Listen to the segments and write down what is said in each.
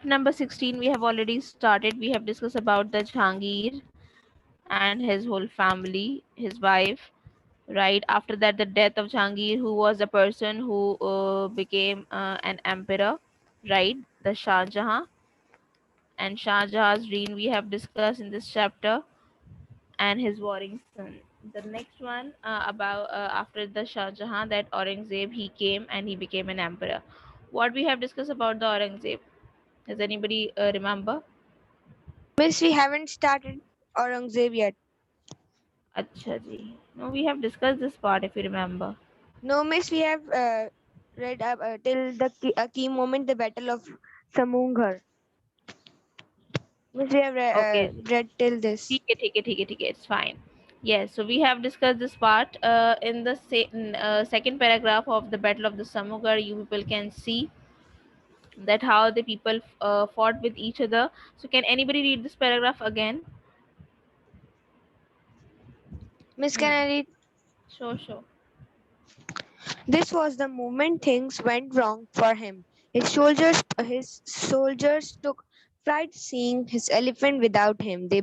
Number 16, we have already started. We have discussed about the Jahangir and his whole family, his wife. Right after that, the death of Jahangir, who was the person who became an emperor, right? The Shah Jahan, and Shah Jahan's reign we have discussed in this chapter, and his warring son. The next one about after the Shah Jahan, that Aurangzeb, he came and he became an emperor. What we have discussed about the Aurangzeb? Does anybody remember? Miss, we haven't started Aurangzeb yet. Acha ji. No, we have discussed this part if you remember. No, Miss, we have read up till the key moment, the Battle of Samunghar. Miss, we have Okay. read till this. ठीक है, it's fine. Yes, so we have discussed this part in the second paragraph of the Battle of the Samugar. You people can see that how the people fought with each other. So can anybody read this paragraph again? Miss, can Hmm. I read? Sure. This was the moment things went wrong for him. His soldiers took fright seeing his elephant without him. They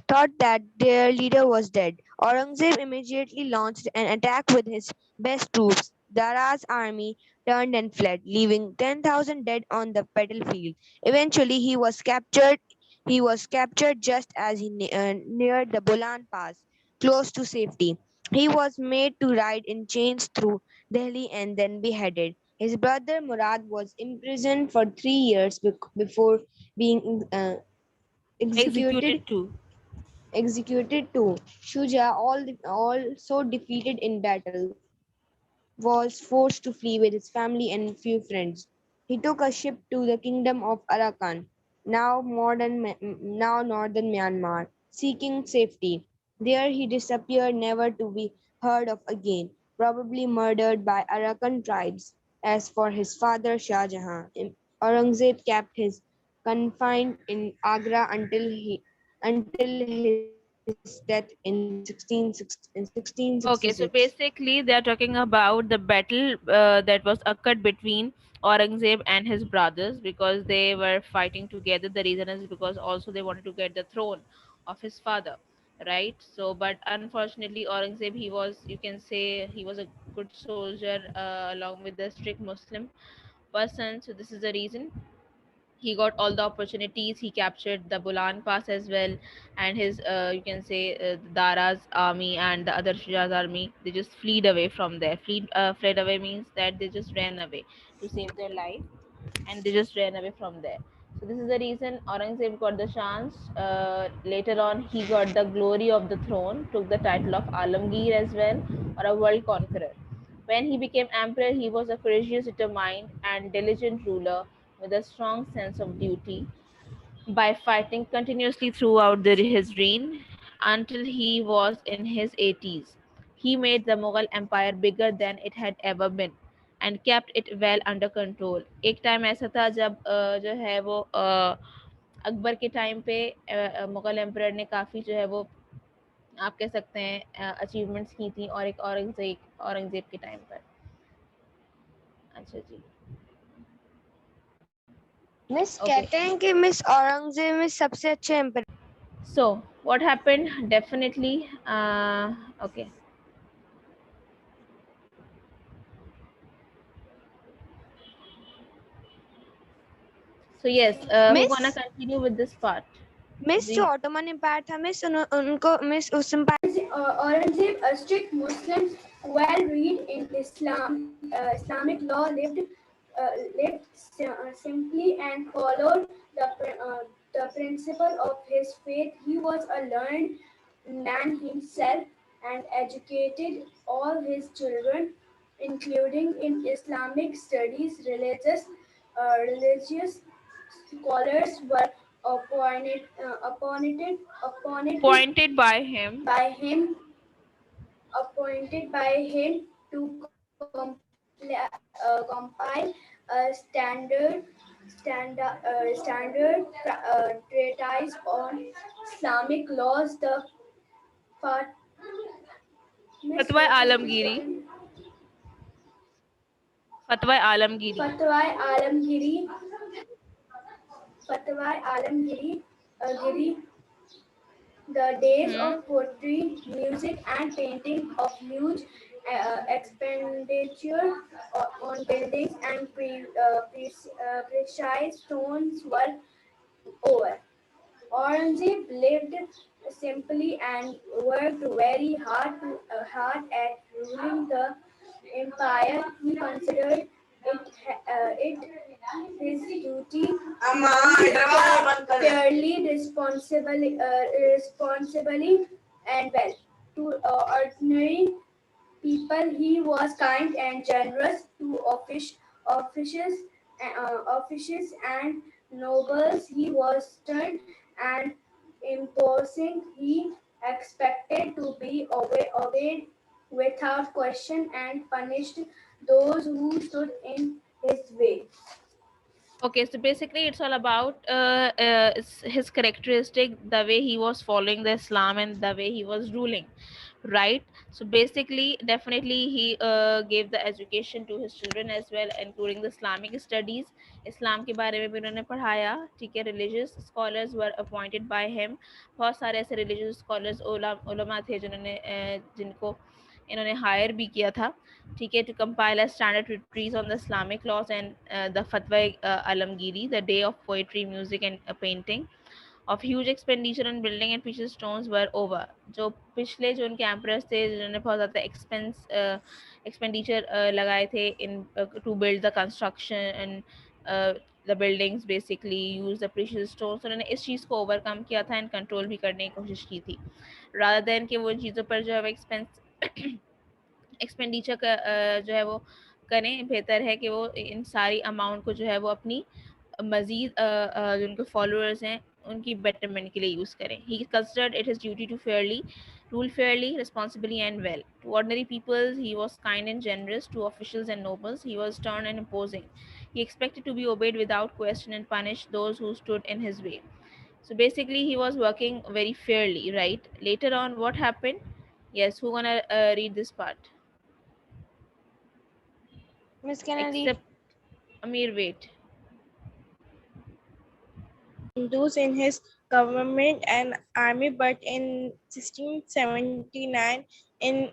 thought that their leader was dead. Aurangzeb immediately launched an attack with his best troops. Dara's army turned and fled, leaving 10,000 dead on the battlefield. Eventually, He was captured just as he neared the Bolan Pass, close to safety. He was made to ride in chains through Delhi and then beheaded. His brother Murad was imprisoned for 3 years before being executed. Executed too. Executed too. Shuja, also defeated in battle, was forced to flee with his family and few friends. He took a ship to the kingdom of Arakan, now northern Myanmar, seeking safety. There he disappeared, never to be heard of again, probably murdered by Arakan tribes. As for his father Shah Jahan, Aurangzeb kept his confined in Agra until his death in 1666. Okay, so basically they are talking about the battle that was occurred between Aurangzeb and his brothers, because they were fighting together. The reason is because also they wanted to get the throne of his father, right? So, but unfortunately, Aurangzeb, he was, you can say, he was a good soldier along with the strict Muslim person. So this is the reason he got all the opportunities. He captured the Bolan Pass as well, and his you can say Dara's army and the other Shuja's army, they just fled away from there. Fled away means that they just ran away to save their life, and they just ran away from there. So this is the reason Aurangzeb got the chance. Later on, he got the glory of the throne, took the title of Alamgir as well, or a world conqueror. When he became emperor, he was a courageous, determined, and diligent ruler with a strong sense of duty. By fighting continuously throughout his reign until he was in his 80s, he made the Mughal Empire bigger than it had ever been and kept it well under control. एक time ऐसा था जब जो है वो अकबर के time पे Mughal emperor ने काफ़ी जो है वो आप कह सकते हैं अचीवमेंट्स की थी, और एक औरंगजेब के टाइम पर। अच्छा जी। मिस ओके, कहते हैं कि मिस औरंगजेब में सबसे अच्छे emperor so what happened? Definitely, okay. So yes, who miss gonna continue with this part? Miss जो जी। ऑटोमन एम्पायर था मिस उनको मिस उस empire Aurangzeb, a strict Muslim, well-read in Islamic law, lived simply and followed the principle of his faith. He was a learned man himself and educated all his children, including in Islamic studies. Religious scholars were appointed Appointed by him. by him to compile a standard treatise on Islamic laws. The Fat- Miss, Fatwa what is this Alamgiri. again? Fatwa Alamgiri. Fatwa Alamgiri Patwai Alamgiri, Giri, the days Hmm. of poetry, music, and painting of huge expenditure on buildings and precise stones were over. Aurangzeb lived simply and worked very hard at ruling the empire. He considered it his duty to rule fairly, responsibly and well. To ordinary people, he was kind and generous. To officials and nobles, he was stern and imposing. He expected to be obeyed without question and punished those who stood in his way. Okay, so basically, it's all about his characteristic, the way he was following the Islam and the way he was ruling, right? So basically, definitely, he gave the education to his children as well, including the Islamic studies. इस्लाम के बारे में भी उन्होंने पढ़ाया, ठीक है. Religious scholars were appointed by him. बहुत सारे ऐसे religious scholars उलमा थे जिन्होंने जिनको इन्होंने हायर भी किया था, ठीक है, to compile a standard treatise on the Islamic laws and the Fatwa Alamgiri, the day of poetry, music and painting of huge expenditure on building and precious stones were over. जो पिछले जो उनके emperors थे जिन्होंने बहुत ज़्यादा expenditure लगाए थे in to build the construction and the buildings, basically use the precious stones, उन्होंने इस चीज़ को overcome किया था and control भी करने की कोशिश की थी, rather than कि वो चीज़ों पर जो है वो एक्सपेंडिचर जो है वो करें, बेहतर है कि वो इन सारी अमाउंट को जो है वो अपनी मज़ीद जो उनके फॉलोअर्स हैं उनकी बेटरमेंट के लिए यूज़ करें. He considered it his duty to fairly rule fairly, responsibly and well. To ordinary people, he was kind and generous. To officials and nobles, he was stern and imposing. He expected to be obeyed without question and punished those who stood in his way. So basically, he was working very fairly, right? Later on, what happened? Yes, who gonna read this part? Miss Kennedy. Except Amir, wait. Hindus in his government and army, but in 1679, in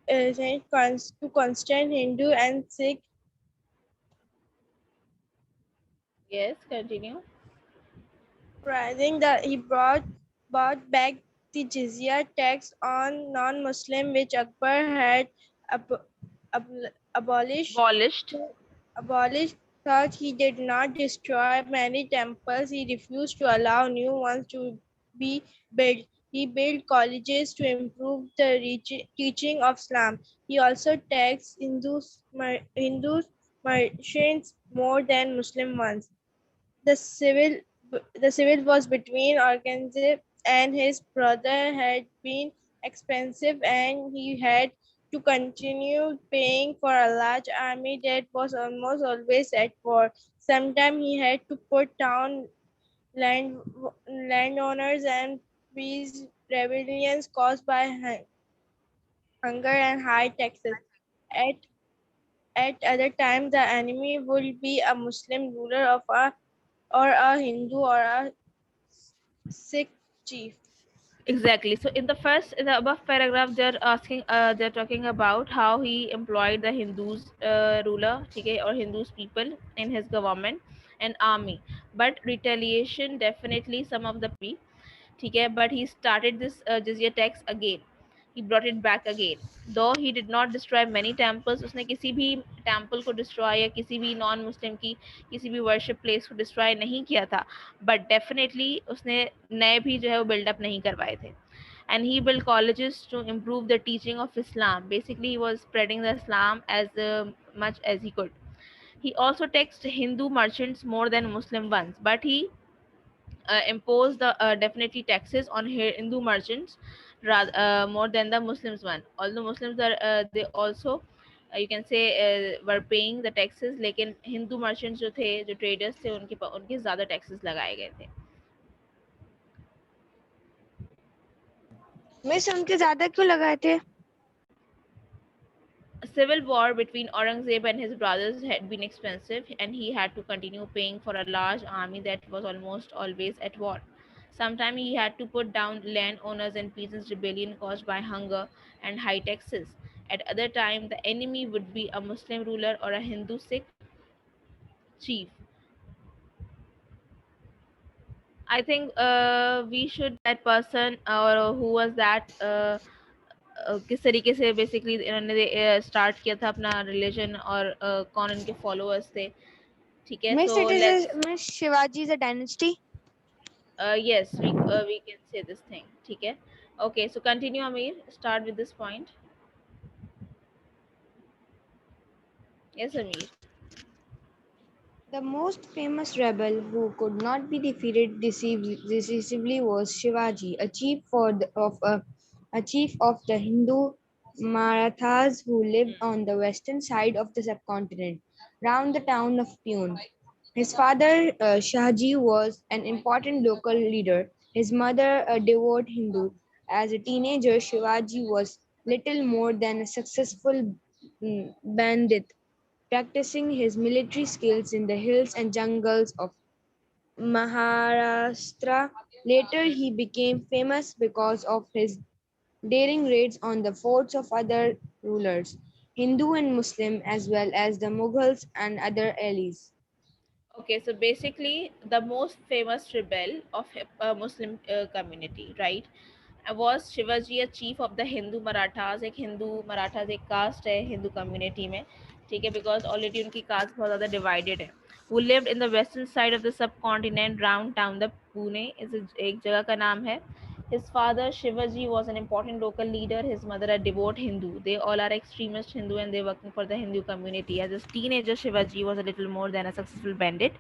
to constant Hindu and Sikh Yes, continue. rising, that he brought back the jizya tax on non-Muslim, which Akbar had abolished. Abolished. Thought he did not destroy many temples. He refused to allow new ones to be built. He built colleges to improve the teaching of Islam. He also taxed Hindus merchants more than Muslim ones. The civil wars between Aurangzeb and his brother had been expensive, and he had to continue paying for a large army that was almost always at war. Sometimes he had to put down land landowners and freeze rebellions caused by hunger and high taxes. At at other times, the enemy would be a Muslim ruler or a Hindu or a Sikh chief. Exactly. So in the above paragraph, they're talking about how he employed the Hindus ruler, okay, or Hindus people in his government and army. But retaliation, definitely some of the ठीक है, but he started this jizya tax again. He brought it back again. Though he did not destroy many temples, उसने किसी भी temple को destroy या किसी भी non Muslim की किसी भी worship place को destroy नहीं किया था, but definitely उसने नए भी जो है वो build up नहीं करवाए थे. And he built colleges to improve the teaching of Islam. Basically, he was spreading the Islam as much as he could. He also taxed Hindu merchants more than Muslim ones, but he impose the definitely taxes on Hindu merchants rather more than the Muslims one. Although Muslims are they also you can say were paying the taxes, लेकिन Hindu merchants जो थे जो traders थे उनके ज़्यादा taxes लगाए गए थे. मिस उनके ज्यादा क्यों लगाए थे? A civil war between Aurangzeb and his brothers had been expensive, and he had to continue paying for a large army that was almost always at war. Sometimes he had to put down landowners and peasants' rebellion caused by hunger and high taxes. At other times, the enemy would be a Muslim ruler or a Hindu Sikh chief. I think we should that person or who was that किस तरीके से basically इन्होंने start किया था अपना religion और कौन इनके फॉलोअर्स थे. ठीक है, Miss, so it is let's a Miss Shivaji is a dynasty. Yes we can say this thing. ठीक है, okay, so continue Amir, start with this point. Yes Amir. The most famous rebel who could not be defeated decisively was Shivaji, a chief of the Hindu Marathas who lived on the western side of the subcontinent, round the town of Pune. His father, Shahji, was an important local leader, his mother, a devout Hindu. As a teenager, Shivaji was little more than a successful bandit, practicing his military skills in the hills and jungles of Maharashtra. Later, he became famous because of his daring raids on the forts of other rulers, Hindu and Muslim, as well as the Mughals and other allies. Okay, so basically the most famous rebel of Muslim community, right? Was Shivaji, a chief of the Hindu Marathas. एक हिंदू मराठास एक cast है Hindu community में. ठीक है, because already उनकी cast बहुत ज़्यादा divided है. who lived in the western side of the subcontinent round town the Pune is एक जगह का नाम है. His father Shivaji was an important local leader, his mother a devout Hindu. They all are extremist Hindu and they working for the Hindu community. As a teenager, Shivaji was a little more than a successful bandit,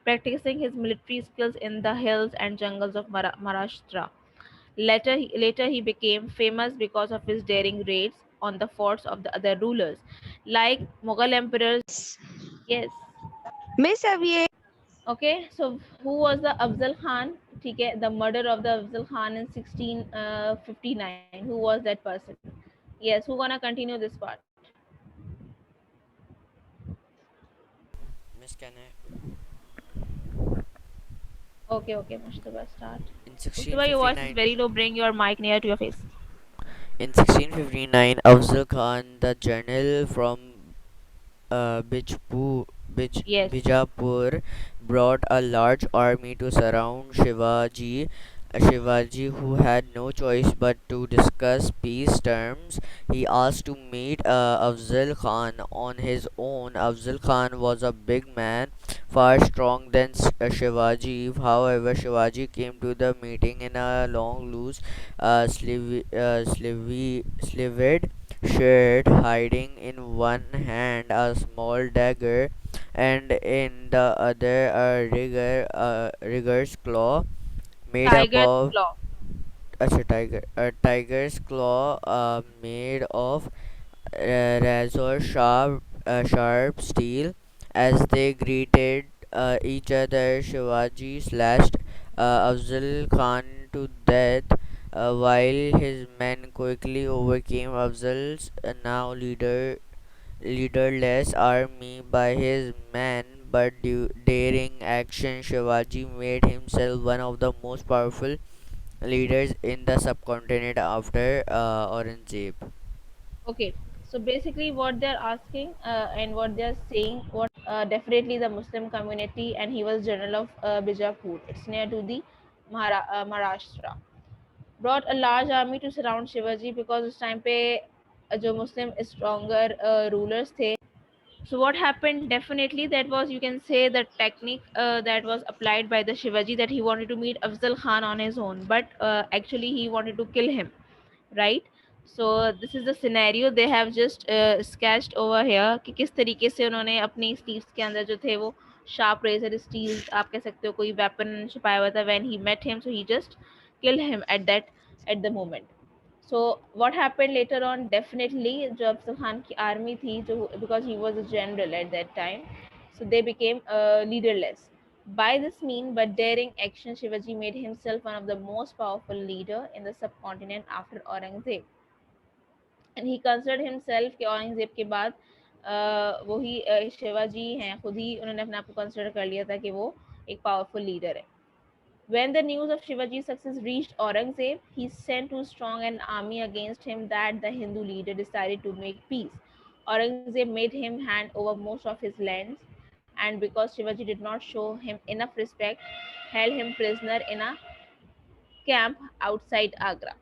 practicing his military skills in the hills and jungles of Maharashtra. Later, he became famous because of his daring raids on the forts of the other rulers, like Mughal emperors. Yes. Miss Avier, Okay, so who was the Afzal Khan? Okay, the murder of the Afzal Khan in 1659. Who was that person? Yes, who gonna continue this part? Miss, can I? Okay, Mushtaba, start. In Mushtaba, your voice is 1659, very low. Bring your mic near to your face. in 1659, Afzal Khan, the general from Yes. Bijapur, brought a large army to surround Shivaji. Shivaji, who had no choice but to discuss peace terms, he asked to meet Afzal Khan on his own. Afzal Khan was a big man, far strong than Shivaji. However, Shivaji came to the meeting in a long, loose, sleeved shirt, hiding in one hand a small dagger and in the other a rigger's claw made up Tiger's of Claw. a tiger's claw made of razor sharp steel. As they greeted each other, Shivaji slashed Afzal Khan to death, while his men quickly overcame Afzal's now leaderless army by his men. But daring action, Shivaji made himself one of the most powerful leaders in the subcontinent after Aurangzeb. Okay, so basically, what they're asking and what they're saying, what definitely the Muslim community, and he was general of Bijapur. It's near to the Maharashtra. Brought a large army to surround Shivaji because उस time पे जो Muslim stronger rulers थे. So what happened? Definitely, that was, you can say, the technique that was applied by the Shivaji, that he wanted to meet Afzal Khan on his own, but actually he wanted to kill him, right? So this is the scenario they have just sketched over here कि किस तरीके से उन्होंने अपनी sleeves के अंदर जो थे वो sharp razor steels, आप कह सकते हो कोई weapon छुपाया हुआ था. When he met him, so he just killed him at the moment. So what happened later on? Definitely, जो अफजल खान की army थी, जो because he was a general at that time, so they became leaderless. By this mean, but daring action, Shivaji made himself one of the most powerful leader in the subcontinent after Aurangzeb. And he considered himself कि औरंगजेब के बाद वही शिवाजी हैं, खुद ही उन्होंने अपने आप को कंसिडर कर लिया था कि वो एक पावरफुल लीडर है. When the news of Shivaji's success reached Aurangzeb, he sent too strong an army against him that the Hindu leader decided to make peace. Aurangzeb made him hand over most of his lands, and because Shivaji did not show him enough respect, held him prisoner in a camp outside Agra.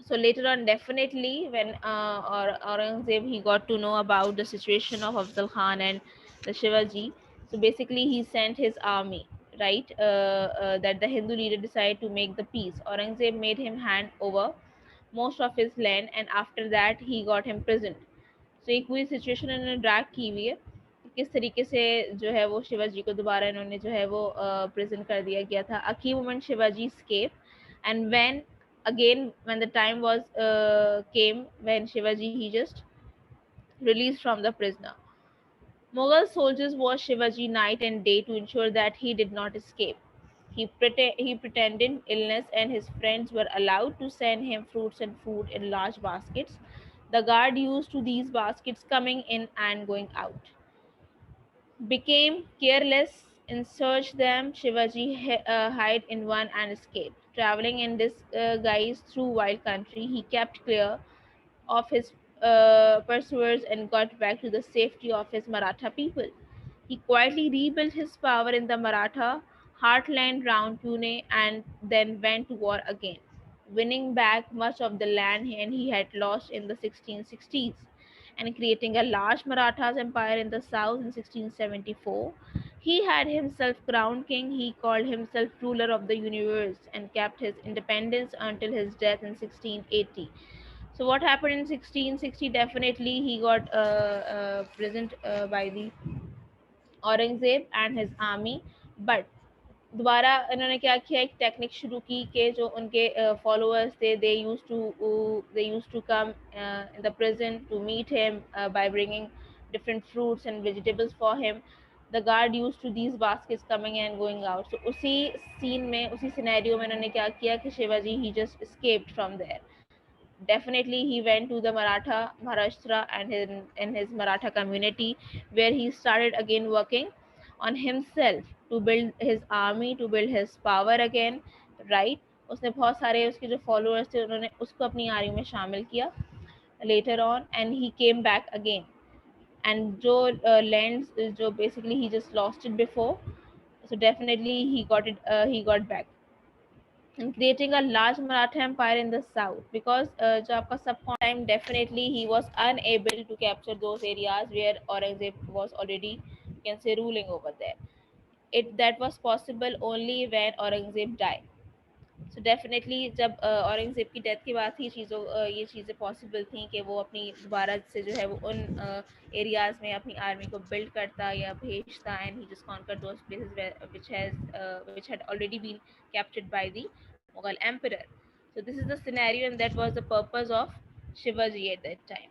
So later on, definitely when Aurangzeb he got to know about the situation of Afzal Khan and the Shivaji, so basically he sent his army, right, that the Hindu leader decided to make the peace. Aurangzeb made him hand over most of his land, and after that he got him imprisoned. So एक पूरी situation इन्होंने drag की हुई है कि किस तरीके से जो है वो शिवाजी को दोबारा इन्होंने जो है वो प्रिजन कर दिया गया था. A key moment Shivaji escaped, and when the time was came when Shivaji he just released from the prisoner. Mughal soldiers watched Shivaji night and day to ensure that he did not escape. He pretended illness, and his friends were allowed to send him fruits and food in large baskets. The guard used to these baskets coming in and going out became careless and searched them. Shivaji hid in one and escaped. Traveling in disguise through wild country, he kept clear of his pursuers and got back to the safety of his Maratha people. He quietly rebuilt his power in the Maratha heartland round Pune and then went to war again, winning back much of the land he had lost in the 1660s and creating a large Marathas empire in the south in 1674. He had himself crowned king, he called himself ruler of the universe and kept his independence until his death in 1680. So what happened in 1660? Definitely he got prisoned by the Aurangzeb and his army. But दोबारा इन्होंने क्या किया, एक technique शुरू की कि जो उनके फॉलोअर्स थे they used to come in the prison to meet him by bringing different fruits and vegetables for him. The guard use to these baskets coming and going out. So उसी scene में, उसी scenario में इन्होंने क्या किया कि शिवाजी ही just escaped from there. Definitely he went to the Maharashtra and in his Maratha community, where he started again working on himself to build his army, to build his power again, right. उसने बहुत सारे उसके जो followers थे उन्होंने उसको अपनी army में शामिल किया later on, and he came back again. And जो lands जो basically he just lost it before, so definitely he got back and creating a large Maratha empire in the south, because जो आपका subcontinent time, definitely he was unable to capture those areas where Aurangzeb was already, you can say, ruling over there. It That was possible only when Aurangzeb died. So definitely जब औरंगजेब की death के बाद ही ये चीज़ें possible थी कि वो अपनी दोबारा से जो है वो उन एरियाज में अपनी आर्मी को बिल्ड करता या भेजता, and he just conquer those places which had already been captured by the Mughal emperor. So this is the scenario, and that was the purpose of Shivaji at that time.